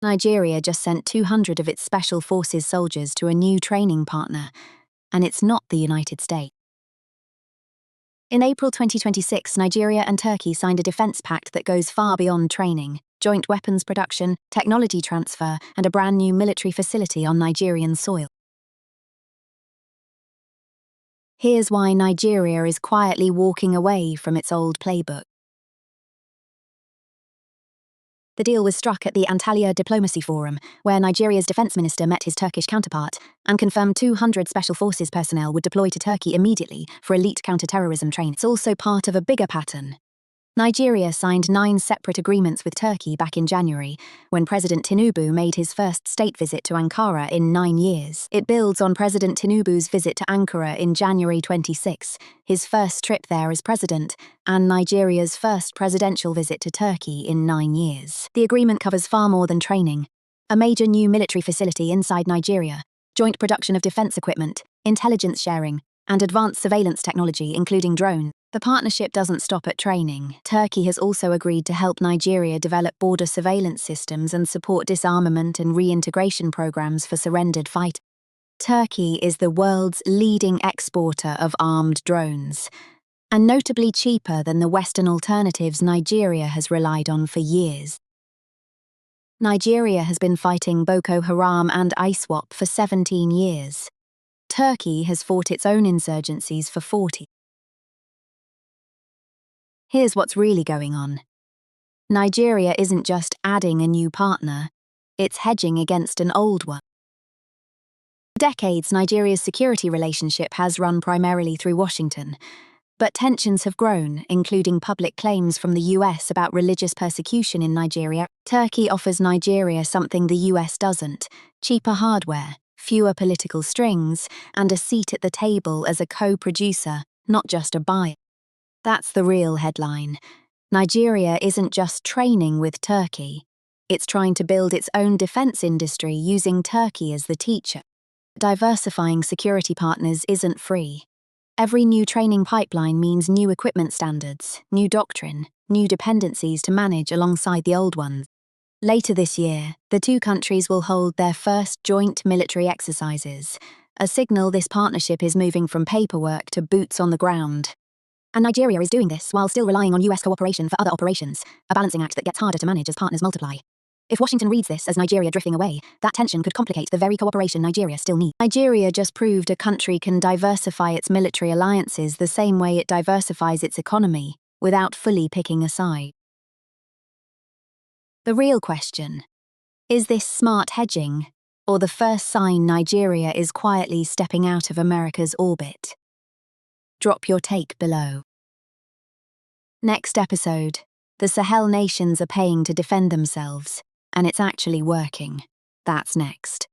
Nigeria just sent 200 of its special forces soldiers to a new training partner, and it's not the United States. In April 2026, Nigeria and Turkey signed a defense pact that goes far beyond training: joint weapons production, technology transfer, and a brand new military facility on Nigerian soil. Here's why Nigeria is quietly walking away from its old playbook. The deal was struck at the Antalya Diplomacy Forum, where Nigeria's defense minister met his Turkish counterpart and confirmed 200 special forces personnel would deploy to Turkey immediately for elite counter-terrorism training. It's also part of a bigger pattern. Nigeria signed 9 separate agreements with Turkey back in January, when President Tinubu made his first state visit to Ankara in 9 years. It builds on President Tinubu's visit to Ankara in January 26, his first trip there as president, and Nigeria's first presidential visit to Turkey in 9 years. The agreement covers far more than training: a major new military facility inside Nigeria, joint production of defense equipment, intelligence sharing, and advanced surveillance technology, including drones. The partnership doesn't stop at training. Turkey has also agreed to help Nigeria develop border surveillance systems and support disarmament and reintegration programs for surrendered fighters. Turkey is the world's leading exporter of armed drones, and notably cheaper than the Western alternatives Nigeria has relied on for years. Nigeria has been fighting Boko Haram and ISWAP for 17 years. Turkey has fought its own insurgencies for 40. Here's what's really going on. Nigeria isn't just adding a new partner, it's hedging against an old one. For decades, Nigeria's security relationship has run primarily through Washington, but tensions have grown, including public claims from the US about religious persecution in Nigeria. Turkey offers Nigeria something the US doesn't: cheaper hardware, fewer political strings, and a seat at the table as a co-producer, not just a buyer. That's the real headline. Nigeria isn't just training with Turkey. It's trying to build its own defense industry using Turkey as the teacher. Diversifying security partners isn't free. Every new training pipeline means new equipment standards, new doctrine, new dependencies to manage alongside the old ones. Later this year, the two countries will hold their first joint military exercises, a signal this partnership is moving from paperwork to boots on the ground. And Nigeria is doing this while still relying on US cooperation for other operations, a balancing act that gets harder to manage as partners multiply. If Washington reads this as Nigeria drifting away, that tension could complicate the very cooperation Nigeria still needs. Nigeria just proved a country can diversify its military alliances the same way it diversifies its economy, without fully picking a side. The real question: is this smart hedging, or the first sign Nigeria is quietly stepping out of America's orbit? Drop your take below. Next episode: the Sahel nations are paying to defend themselves, and it's actually working. That's next.